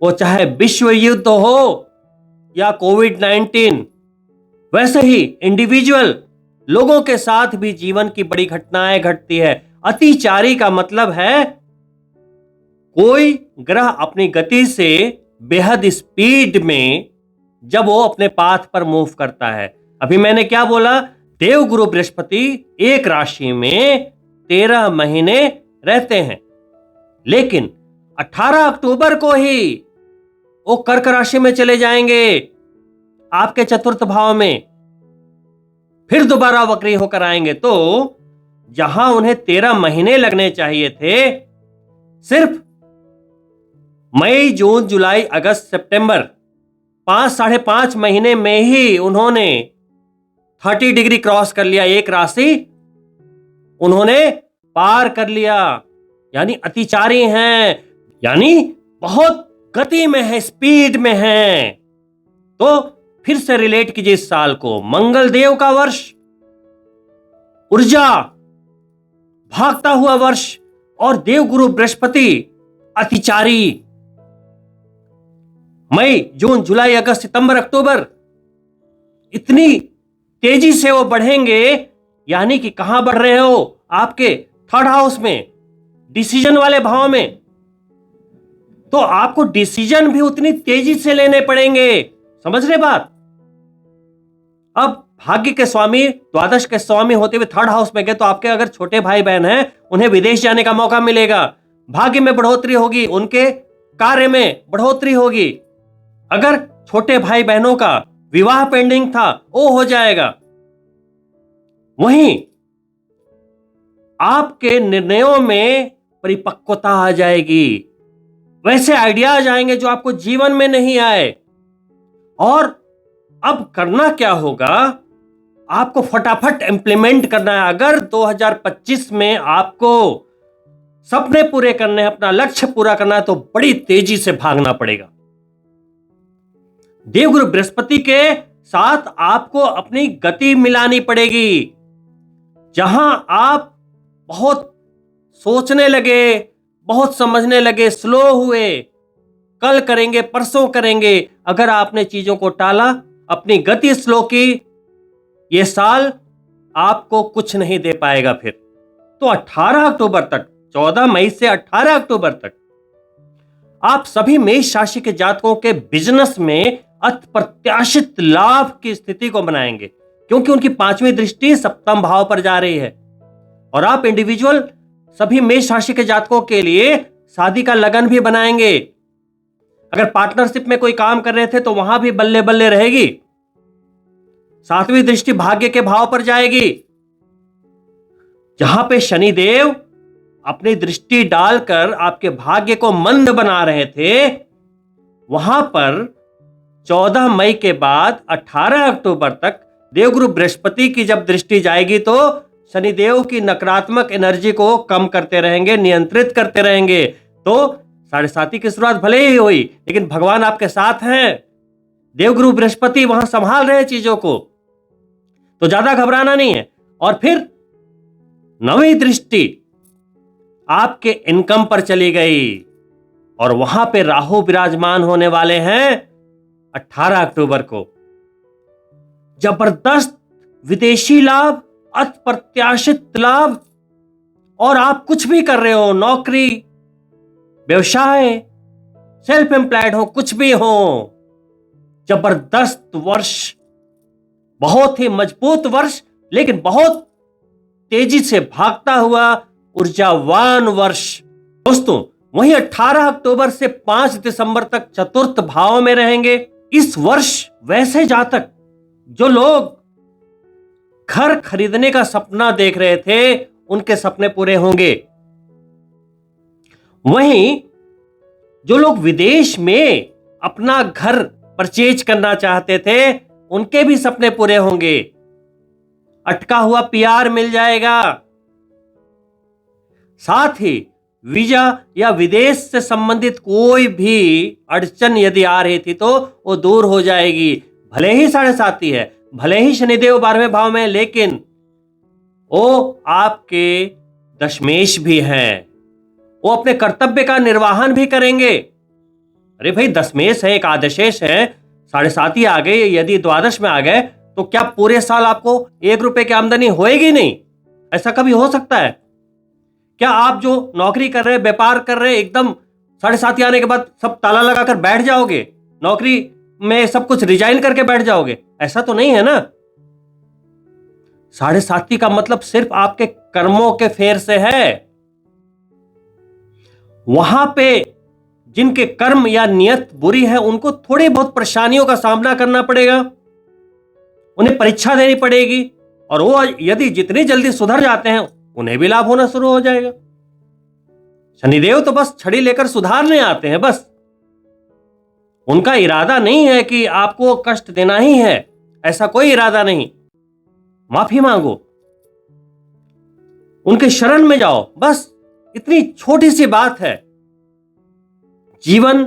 वो चाहे विश्व युद्ध हो या कोविड-19। वैसे ही इंडिविजुअल लोगों के साथ भी जीवन की बड़ी घटनाएं घटती है। अतिचारी का मतलब है कोई ग्रह अपनी गति से बेहद स्पीड में जब वो अपने पाथ पर मूव करता है। अभी मैंने क्या बोला, देवगुरु बृहस्पति एक राशि में 13 महीने रहते हैं, लेकिन 18 अक्टूबर को ही वो कर्क राशि में चले जाएंगे, आपके चतुर्थ भाव में, फिर दोबारा वक्री होकर आएंगे। तो जहां उन्हें 13 महीने लगने चाहिए थे, सिर्फ मई, जून, जुलाई, अगस्त, सितंबर 5-5.5 महीने में ही उन्होंने 30 डिग्री क्रॉस कर लिया, एक राशि उन्होंने पार कर लिया। यानी अतिचारी हैं, यानी बहुत गति में है, स्पीड में है। तो फिर से रिलेट कीजिए इस साल को, मंगल देव का वर्ष, ऊर्जा भागता हुआ वर्ष, और देवगुरु बृहस्पति अतिचारी। मई, जून, जुलाई, अगस्त, सितंबर, अक्टूबर इतनी तेजी से वो बढ़ेंगे, यानी कि कहां बढ़ रहे हो, आपके थर्ड हाउस में, डिसीजन वाले भाव में। तो आपको डिसीजन भी उतनी तेजी से लेने पड़ेंगे, समझ रहे बात। अब भाग्य के स्वामी, द्वादश के स्वामी होते हुए थर्ड हाउस में गए, तो आपके अगर छोटे भाई बहन हैं, उन्हें विदेश जाने का मौका मिलेगा, भाग्य में बढ़ोतरी होगी, उनके कार्य में बढ़ोतरी होगी। अगर छोटे भाई बहनों का विवाह पेंडिंग था, वो हो जाएगा। वहीं आपके निर्णयों में परिपक्वता आ जाएगी, वैसे आइडियाज आएंगे जो आपको जीवन में नहीं आए। और अब करना क्या होगा, आपको फटाफट इंप्लीमेंट करना है। अगर 2025 में आपको सपने पूरे करने हैं, अपना लक्ष्य पूरा करना है, तो बड़ी तेजी से भागना पड़ेगा। देवगुरु बृहस्पति के साथ आपको अपनी गति मिलानी पड़ेगी। जहां आप बहुत सोचने लगे, बहुत समझने लगे, स्लो हुए, कल करेंगे, परसों करेंगे, अगर आपने चीजों को टाला, अपनी गति स्लो की, यह साल आपको कुछ नहीं दे पाएगा फिर। तो 18 अक्टूबर तक, 14 मई से 18 अक्टूबर तक आप सभी मेष राशि के जातकों के बिजनेस में अप्रत्याशित लाभ की स्थिति को बनाएंगे, क्योंकि उनकी 5वीं दृष्टि सप्तम भाव पर जा रही है। और आप इंडिविजुअल सभी मेष राशि के जातकों के लिए शादी का लगन भी बनाएंगे। अगर पार्टनरशिप में कोई काम कर रहे थे, तो वहां भी बल्ले बल्ले रहेगी। 7वीं दृष्टि भाग्य के भाव पर जाएगी, जहां पे शनिदेव अपनी दृष्टि डालकर आपके भाग्य को मंद बना रहे थे, वहां पर 14 मई के बाद 18 अक्टूबर तक देवगुरु बृहस्पति की जब दृष्टि जाएगी, तो शनिदेव की नकारात्मक एनर्जी को कम करते रहेंगे, नियंत्रित करते रहेंगे। तो 7.5 की शुरुआत भले ही हुई, लेकिन भगवान आपके साथ हैं, देवगुरु बृहस्पति वहां संभाल रहे हैं चीजों को, तो ज्यादा घबराना नहीं है। और फिर 9वीं दृष्टि आपके इनकम पर चली गई, और वहां पे राहु विराजमान होने वाले हैं 18 अक्टूबर को। जबरदस्त विदेशी लाभ, अप्रत्याशित लाभ। और आप कुछ भी कर रहे हो, नौकरी, व्यवसाय, सेल्फ एम्प्लॉयड हो, कुछ भी हो, जबरदस्त वर्ष, बहुत ही मजबूत वर्ष, लेकिन बहुत तेजी से भागता हुआ ऊर्जावान वर्ष। दोस्तों, वहीं 18 अक्टूबर से 5 दिसंबर तक चतुर्थ भाव में रहेंगे। इस वर्ष वैसे जातक जो लोग घर खरीदने का सपना देख रहे थे, उनके सपने पूरे होंगे। वहीं जो लोग विदेश में अपना घर परचेज करना चाहते थे, उनके भी सपने पूरे होंगे। अटका हुआ पीआर मिल जाएगा। साथ ही वीजा या विदेश से संबंधित कोई भी अड़चन यदि आ रही थी, तो वो दूर हो जाएगी। भले ही 7.5 है, भले ही शनिदेव 12वें भाव में, लेकिन वो आपके दशमेश भी हैं, वो अपने कर्तव्य का निर्वहन भी करेंगे। अरे भाई, दशमेश है, एकादशेश है, 7.5 आ गए, यदि द्वादश में आ गए, तो क्या पूरे साल आपको 1 रुपए की आमदनी होएगी नहीं? ऐसा कभी हो सकता है क्या? आप जो नौकरी कर रहे हैं, व्यापार कर रहे हैं, एकदम 7:30 आने के बाद सब ताला लगाकर बैठ जाओगे, नौकरी में सब कुछ रिजाइन करके बैठ जाओगे, ऐसा तो नहीं है ना। 7:30 का मतलब सिर्फ आपके कर्मों के फेर से है। वहां पे जिनके कर्म या नियत बुरी है उनको थोड़ी बहुत परेशानियों का सामना करना पड़ेगा, उन्हें परीक्षा देनी पड़ेगी, और वो यदि जितनी जल्दी सुधर जाते हैं उन्हें भी लाभ होना शुरू हो जाएगा। शनिदेव तो बस छड़ी लेकर सुधारने आते हैं, बस उनका इरादा नहीं है कि आपको कष्ट देना ही है, ऐसा कोई इरादा नहीं। माफी मांगो, उनके शरण में जाओ, बस इतनी छोटी सी बात है। जीवन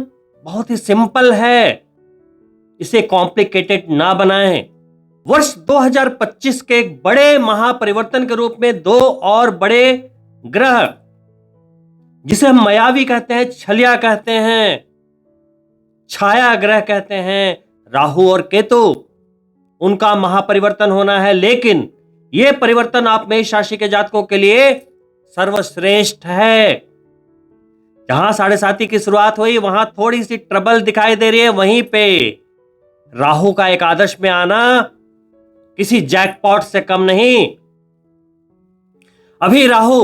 बहुत ही सिंपल है, इसे कॉम्प्लिकेटेड ना बनाएं। वर्ष 2025 के एक बड़े महापरिवर्तन के रूप में दो और बड़े ग्रह, जिसे हम मायावी कहते हैं, छलिया कहते हैं, छाया ग्रह कहते हैं, राहु और केतु, उनका महापरिवर्तन होना है। लेकिन यह परिवर्तन आप मेष राशि के जातकों के लिए सर्वश्रेष्ठ है। जहां 7:30 की शुरुआत हुई वहां थोड़ी सी ट्रबल दिखाई दे रही है, वहीं पे राहु का एकादश में आना किसी जैकपॉट से कम नहीं। अभी राहु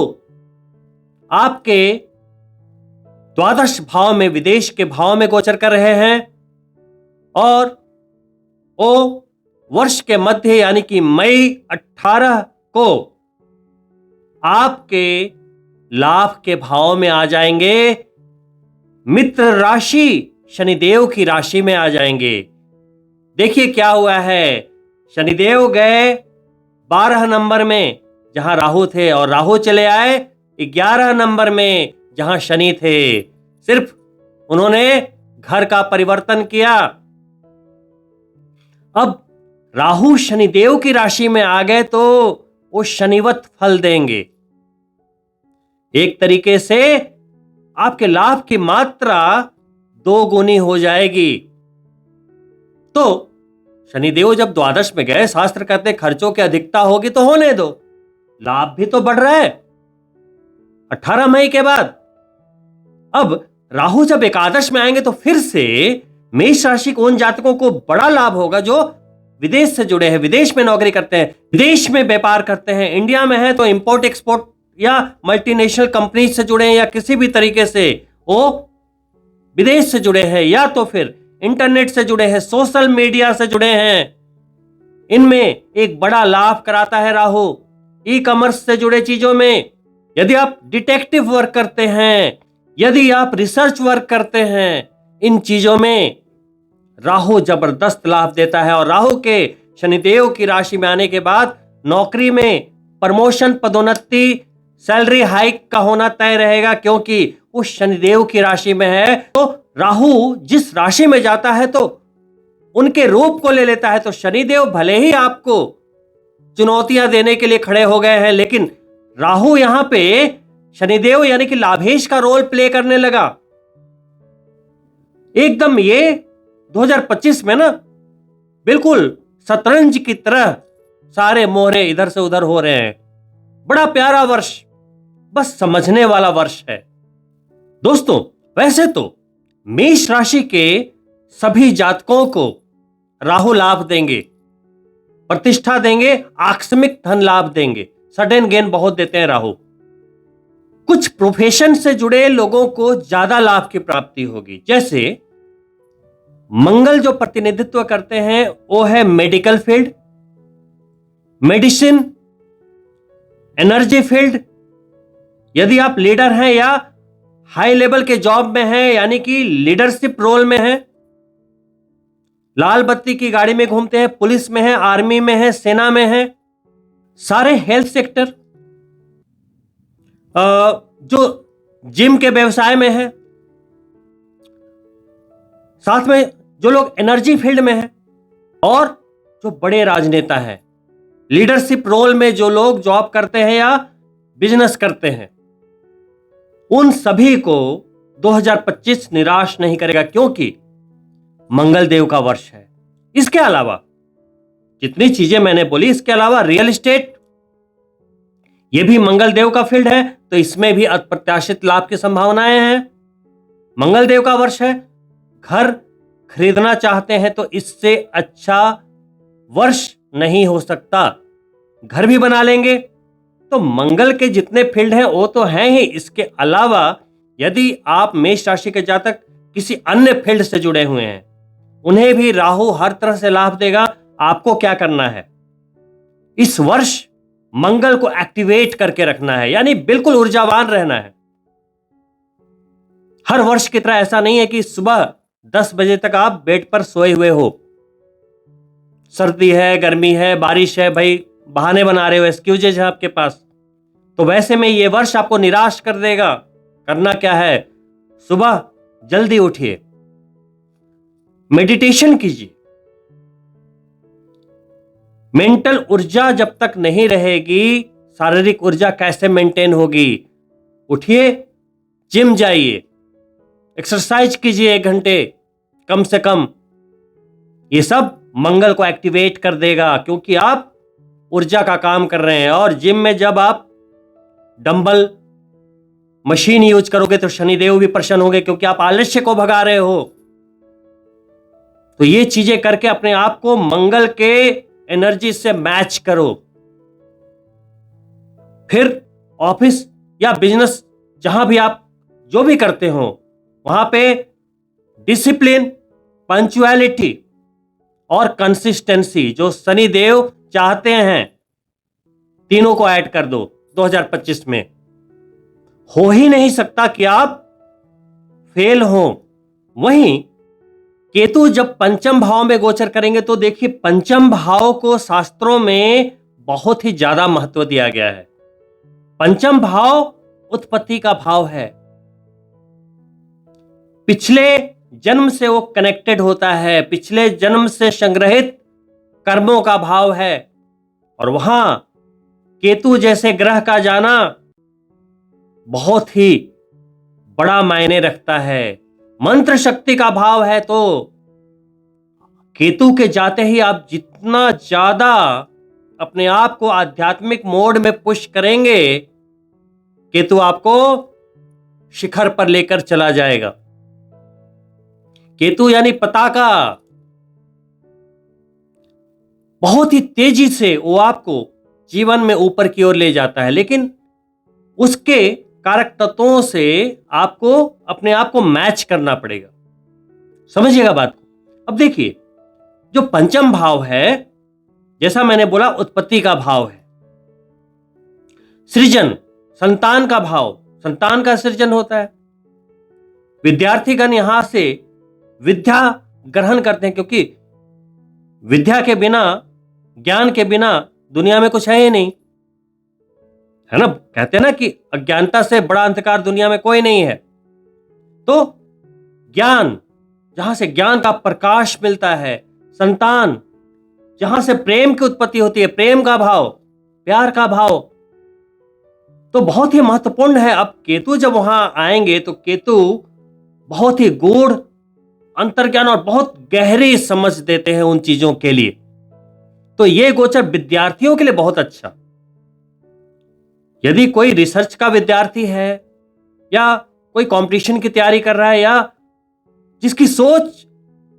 आपके द्वादश भाव में, विदेश के भाव में गोचर कर रहे हैं, और वो वर्ष के मध्य यानी कि मई 18 को आपके लाभ के भाव में आ जाएंगे, मित्र राशि शनिदेव की राशि में आ जाएंगे। देखिए क्या हुआ है, शनिदेव गए 12 नंबर में जहां राहु थे, और राहु चले आए 11 नंबर में जहां शनि थे। सिर्फ उन्होंने घर का परिवर्तन किया। अब राहु शनिदेव की राशि में आ गए तो वो शनिवत फल देंगे। एक तरीके से आपके लाभ की मात्रा 2 गुनी हो जाएगी। तो शनिदेव जब द्वादश में गए, शास्त्र कहते हैं खर्चों की अधिकता होगी तो होने दो, लाभ भी तो बढ़ रहा है 18 मई के बाद। अब राहु जब एकादश में आएंगे तो फिर से मेष राशि के उन जातकों को बड़ा लाभ होगा जो विदेश से जुड़े हैं, विदेश में नौकरी करते हैं, विदेश में व्यापार करते हैं, इंडिया में है तो इंपोर्ट एक्सपोर्ट या मल्टीनेशनल कंपनी से जुड़े हैं, या किसी भी तरीके से वो विदेश से जुड़े हैं, या तो फिर इंटरनेट से जुड़े हैं, सोशल मीडिया से जुड़े हैं। इनमें एक बड़ा लाभ कराता है राहु। ई कॉमर्स से जुड़े चीजों में, यदि आप डिटेक्टिव वर्क करते हैं, यदि आप रिसर्च वर्क करते हैं, इन चीजों में राहु जबरदस्त लाभ देता है। और राहु के शनिदेव की राशि में आने के बाद नौकरी में प्रमोशन, पदोन्नति, सैलरी हाइक का होना तय रहेगा, क्योंकि उस शनिदेव की राशि में है। तो राहु जिस राशि में जाता है तो उनके रूप को ले लेता है। तो शनिदेव भले ही आपको चुनौतियां देने के लिए खड़े हो गए हैं, लेकिन राहु यहां पे शनिदेव यानी कि लाभेश का रोल प्ले करने लगा एकदम। ये 2025 में ना बिल्कुल शतरंज की तरह सारे मोहरे इधर से उधर हो रहे हैं। बड़ा प्यारा वर्ष, बस समझने वाला वर्ष है दोस्तों। वैसे तो मेष राशि के सभी जातकों को राहु लाभ देंगे, प्रतिष्ठा देंगे, आकस्मिक धन लाभ देंगे, सडन गेन बहुत देते हैं राहु। कुछ प्रोफेशन से जुड़े लोगों को ज्यादा लाभ की प्राप्ति होगी। जैसे मंगल जो प्रतिनिधित्व करते हैं वो है medical field, medicine, energy field. यदि आप लीडर हैं या हाई लेवल के जॉब में हैं, यानी कि लीडरशिप रोल में हैं, लाल बत्ती की गाड़ी में घूमते हैं, पुलिस में हैं, आर्मी में हैं, सेना में हैं, सारे हेल्थ सेक्टर, जो जिम के व्यवसाय में है, साथ में जो लोग एनर्जी फील्ड में हैं, और जो बड़े राजनेता हैं, लीडरशिप रोल में जो लोग जॉब करते हैं या बिजनेस करते हैं, उन सभी को 2025 निराश नहीं करेगा, क्योंकि मंगल देव का वर्ष है। इसके अलावा जितनी चीजें मैंने बोली, इसके अलावा रियल एस्टेट, यह भी मंगल देव का फील्ड है, तो इसमें भी अप्रत्याशित लाभ की संभावनाएं हैं। मंगलदेव का वर्ष है। घर खरीदना चाहते हैं तो इससे अच्छा वर्ष नहीं हो सकता। घर भी बना लेंगे तो मंगल के जितने फील्ड हैं वो तो हैं ही, इसके अलावा यदि आप मेष राशि के जातक किसी अन्य फील्ड से जुड़े हुए हैं, उन्हें भी राहु हर तरह से लाभ देगा। आपको क्या करना है, इस वर्ष मंगल को एक्टिवेट करके रखना है, यानी बिल्कुल ऊर्जावान रहना है। हर वर्ष की तरह ऐसा नहीं है कि सुबह 10 बजे तक आप बेड पर सोए हुए हो। सर्दी है, गर्मी है, बारिश है, भाई बहाने बना रहे हो, एक्सक्यूजेज है आपके पास। तो वैसे में ये वर्ष आपको निराश कर देगा। करना क्या है, सुबह जल्दी उठिए, मेडिटेशन कीजिए। मेंटल ऊर्जा जब तक नहीं रहेगी, शारीरिक ऊर्जा कैसे मेंटेन होगी। उठिए, जिम जाइए, एक्सरसाइज कीजिए 1 घंटे कम से कम। ये सब मंगल को एक्टिवेट कर देगा, क्योंकि आप ऊर्जा का काम कर रहे हैं। और जिम में जब आप डंबल मशीन यूज करोगे तो शनिदेव भी प्रसन्न होंगे, क्योंकि आप आलस्य को भगा रहे हो। तो ये चीजें करके अपने आप को मंगल के एनर्जी से मैच करो। फिर ऑफिस या बिजनेस, जहां भी आप जो भी करते हो, वहां पे डिसिप्लिन, पंक्चुअलिटी और कंसिस्टेंसी जो शनिदेव चाहते हैं, तीनों को ऐड कर दो 2025 में। हो ही नहीं सकता कि आप फेल हो। वहीं केतु जब पंचम भाव में गोचर करेंगे तो देखिए, पंचम भाव को शास्त्रों में बहुत ही ज्यादा महत्व दिया गया है। पंचम भाव उत्पत्ति का भाव है। पिछले जन्म से वो कनेक्टेड होता है, पिछले जन्म से संग्रहित कर्मों का भाव है। और वहां केतु जैसे ग्रह का जाना बहुत ही बड़ा मायने रखता है। मंत्र शक्ति का भाव है, तो केतु के जाते ही आप जितना ज्यादा अपने आप को आध्यात्मिक मोड में पुश करेंगे, केतु आपको शिखर पर लेकर चला जाएगा। केतु यानी पताका, बहुत ही तेजी से वो आपको जीवन में ऊपर की ओर ले जाता है, लेकिन उसके कारक तत्वों से आपको अपने आप को मैच करना पड़ेगा। समझिएगा बात को। अब देखिए, जो पंचम भाव है, जैसा मैंने बोला, उत्पत्ति का भाव है, सृजन, संतान का भाव, संतान का सृजन होता है। विद्यार्थीगण यहां से विद्या ग्रहण करते हैं, क्योंकि विद्या के बिना, ज्ञान के बिना दुनिया में कुछ है ही नहीं, है ना। कहते हैं ना कि अज्ञानता से बड़ा अंधकार दुनिया में कोई नहीं है। तो ज्ञान, जहां से ज्ञान का प्रकाश मिलता है, संतान, जहां से प्रेम की उत्पत्ति होती है, प्रेम का भाव, प्यार का भाव, तो बहुत ही महत्वपूर्ण है। अब केतु जब वहां आएंगे तो केतु बहुत ही गूढ़ अंतर्ज्ञान और बहुत गहरी समझ देते हैं उन चीजों के लिए। तो यह गोचर विद्यार्थियों के लिए बहुत अच्छा। यदि कोई रिसर्च का विद्यार्थी है या कोई कंपटीशन की तैयारी कर रहा है, या जिसकी सोच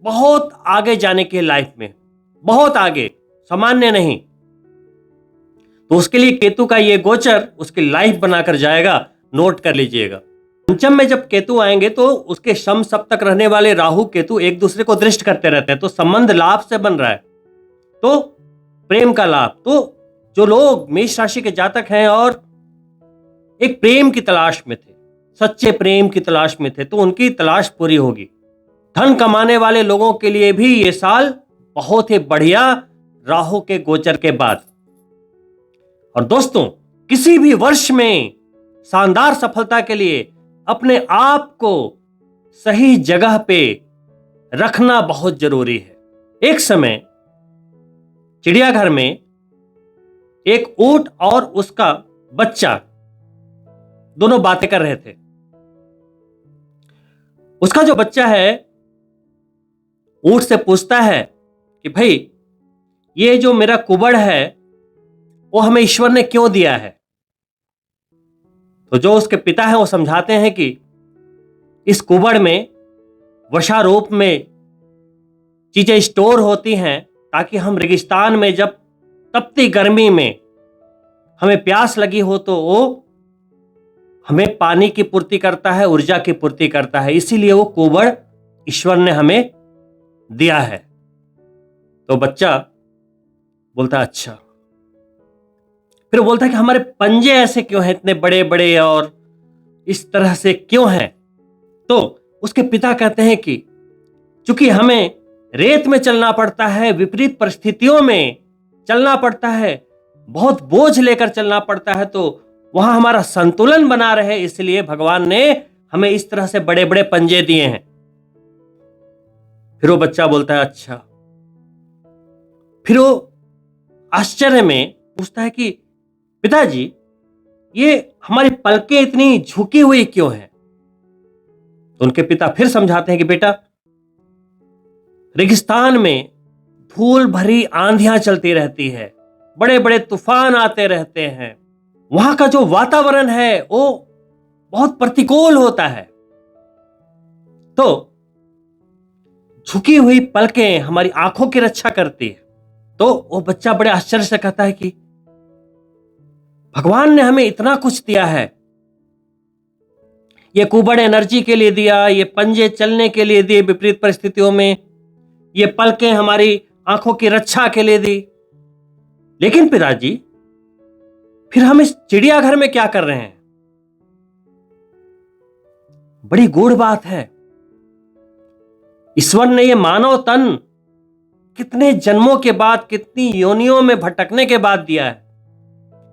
बहुत आगे जाने की लाइफ में, बहुत आगे, सामान्य नहीं, तो उसके लिए केतु का ये गोचर उसकी लाइफ बनाकर जाएगा। नोट कर लीजिएगा। पंचम में जब केतु आएंगे तो उसके शम सप्तक रहने वाले राहु केतु एक दूसरे को दृष्ट करते रहते हैं, तो संबंध लाभ से बन रहा है, तो प्रेम का लाभ। तो जो लोग मेष राशि के जातक हैं और एक प्रेम की तलाश में थे, सच्चे प्रेम की तलाश में थे, तो उनकी तलाश पूरी होगी। धन कमाने वाले लोगों के लिए भी ये साल बहुत ही बढ़िया, राहु के गोचर के बाद। और दोस्तों, किसी भी वर्ष में शानदार सफलता के लिए अपने आप को सही जगह पे रखना बहुत जरूरी है। एक समय चिड़ियाघर में एक ऊंट और उसका बच्चा दोनों बातें कर रहे थे। उसका जो बच्चा है ऊंट से पूछता है कि भाई, ये जो मेरा कुबड़ है वो हमें ईश्वर ने क्यों दिया है। तो जो उसके पिता हैं वो समझाते हैं कि इस कुबड़ में वर्षारोप में चीजें स्टोर होती हैं ताकि हम रेगिस्तान में जब तपती गर्मी में हमें प्यास लगी हो तो वो हमें पानी की पूर्ति करता है, ऊर्जा की पूर्ति करता है। इसीलिए वो कुबड़ ईश्वर ने हमें दिया है। तो बच्चा बोलता अच्छा। फिर बोलता है कि हमारे पंजे ऐसे क्यों हैं, इतने बड़े बड़े और इस तरह से क्यों हैं? तो उसके पिता कहते हैं कि चूंकि हमें रेत में चलना पड़ता है, विपरीत परिस्थितियों में चलना पड़ता है, बहुत बोझ लेकर चलना पड़ता है, तो वहां हमारा संतुलन बना रहे, इसलिए भगवान ने हमें इस तरह से बड़े बड़े पंजे दिए हैं। फिर वो बच्चा बोलता है अच्छा। फिर वो आश्चर्य में पूछता है कि पिताजी, ये हमारी पलकें इतनी झुकी हुई क्यों हैं? तो उनके पिता फिर समझाते हैं कि बेटा, रेगिस्तान में धूल भरी आंधियां चलती रहती है, बड़े बड़े तूफान आते रहते हैं, वहां का जो वातावरण है वो बहुत प्रतिकूल होता है। तो झुकी हुई पलकें हमारी आंखों की रक्षा करती है। तो वो बच्चा बड़े आश्चर्य से कहता है कि भगवान ने हमें इतना कुछ दिया है, ये कुबड़ एनर्जी के लिए दिया, ये पंजे चलने के लिए दिए विपरीत परिस्थितियों में, ये पलकें हमारी आंखों की रक्षा के लिए दी, लेकिन पिताजी फिर हम इस चिड़ियाघर में क्या कर रहे हैं? बड़ी गूढ़ बात है। ईश्वर ने ये मानव तन कितने जन्मों के बाद, कितनी योनियों में भटकने के बाद दिया है।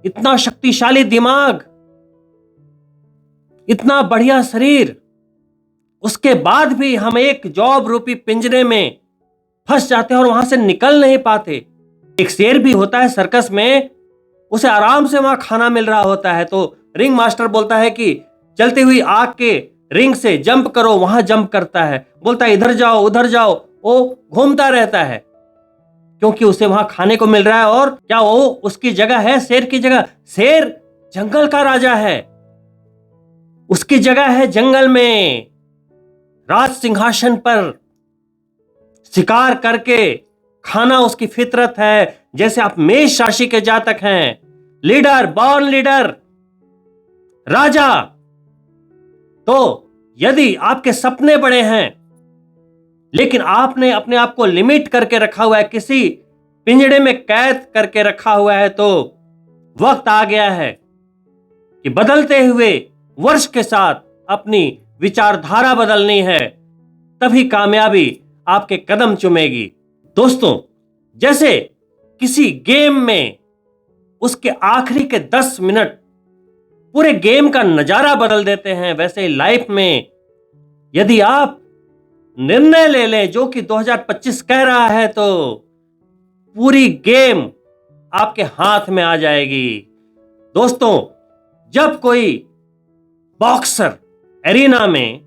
इतना शक्तिशाली दिमाग, इतना बढ़िया शरीर, उसके बाद भी हम एक जॉब रूपी पिंजरे में फंस जाते हैं और वहां से निकल नहीं पाते। एक शेर भी होता है सर्कस में, उसे आराम से वहां खाना मिल रहा होता है, तो रिंग मास्टर बोलता है कि चलती हुई आग के रिंग से जंप करो, वहां जंप करता है, बोलता है इधर जाओ उधर जाओ, वो घूमता रहता है क्योंकि उसे वहां खाने को मिल रहा है। और क्या वो उसकी जगह है, शेर की जगह? शेर जंगल का राजा है, उसकी जगह है जंगल में, राज सिंहासन पर शिकार करके खाना उसकी फितरत है। जैसे आप मेष राशि के जातक हैं, लीडर, बॉर्न लीडर, राजा, तो यदि आपके सपने बड़े हैं लेकिन आपने अपने आप को लिमिट करके रखा हुआ है, किसी पिंजड़े में कैद करके रखा हुआ है, तो वक्त आ गया है कि बदलते हुए वर्ष के साथ अपनी विचारधारा बदलनी है, तभी कामयाबी आपके कदम चूमेगी। दोस्तों, जैसे किसी गेम में उसके आखिरी के 10 मिनट पूरे गेम का नजारा बदल देते हैं, वैसे ही लाइफ में यदि आप निर्णय ले लें जो कि 2025 कह रहा है, तो पूरी गेम आपके हाथ में आ जाएगी। दोस्तों, जब कोई बॉक्सर एरिना में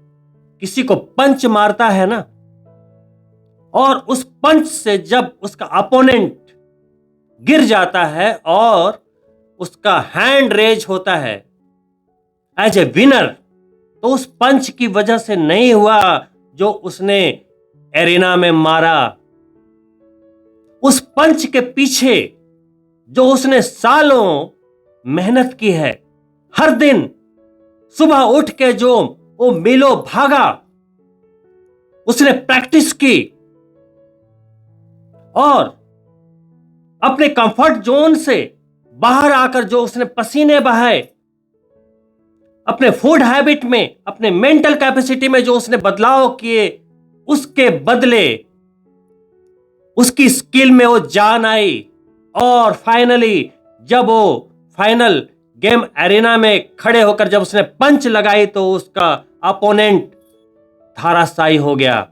किसी को पंच मारता है ना, और उस पंच से जब उसका अपोनेंट गिर जाता है और उसका हैंड रेज होता है एज ए विनर, तो उस पंच की वजह से नहीं हुआ जो उसने एरिना में मारा। उस पंच के पीछे जो उसने सालों मेहनत की है, हर दिन सुबह उठ के जो वो मीलों भागा, उसने प्रैक्टिस की और अपने कंफर्ट जोन से बाहर आकर जो उसने पसीने बहाए, अपने फूड हैबिट में, अपने मेंटल कैपेसिटी में जो उसने बदलाव किए, उसके बदले उसकी स्किल में वो जान आई। और फाइनली जब वो फाइनल गेम एरिना में खड़े होकर जब उसने पंच लगाई, तो उसका अपोनेंट धराशायी हो गया।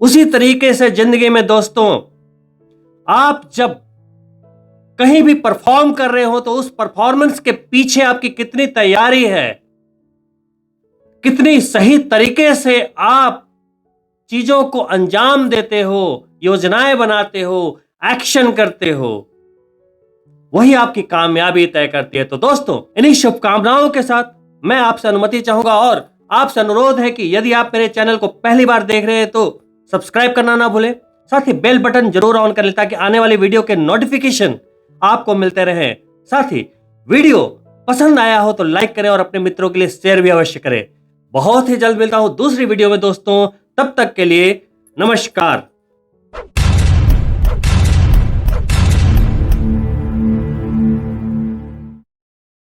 उसी तरीके से जिंदगी में दोस्तों, आप जब कहीं भी परफॉर्म कर रहे हो तो उस परफॉर्मेंस के पीछे आपकी कितनी तैयारी है, कितनी सही तरीके से आप चीजों को अंजाम देते हो, योजनाएं बनाते हो, एक्शन करते हो, वही आपकी कामयाबी तय करती है। तो दोस्तों, इन्हीं शुभकामनाओं के साथ मैं आपसे अनुमति चाहूंगा और आपसे अनुरोध है कि यदि आप मेरे चैनल को पहली बार देख रहे हैं तो सब्सक्राइब करना ना भूलें, साथ ही बेल बटन जरूर ऑन कर लें ताकि आने वाली वीडियो के नोटिफिकेशन आपको मिलते रहें। साथ ही वीडियो पसंद आया हो तो लाइक करें और अपने मित्रों के लिए शेयर भी अवश्य करें। बहुत ही जल्द मिलता हूं दूसरी वीडियो में दोस्तों, तब तक के लिए नमस्कार।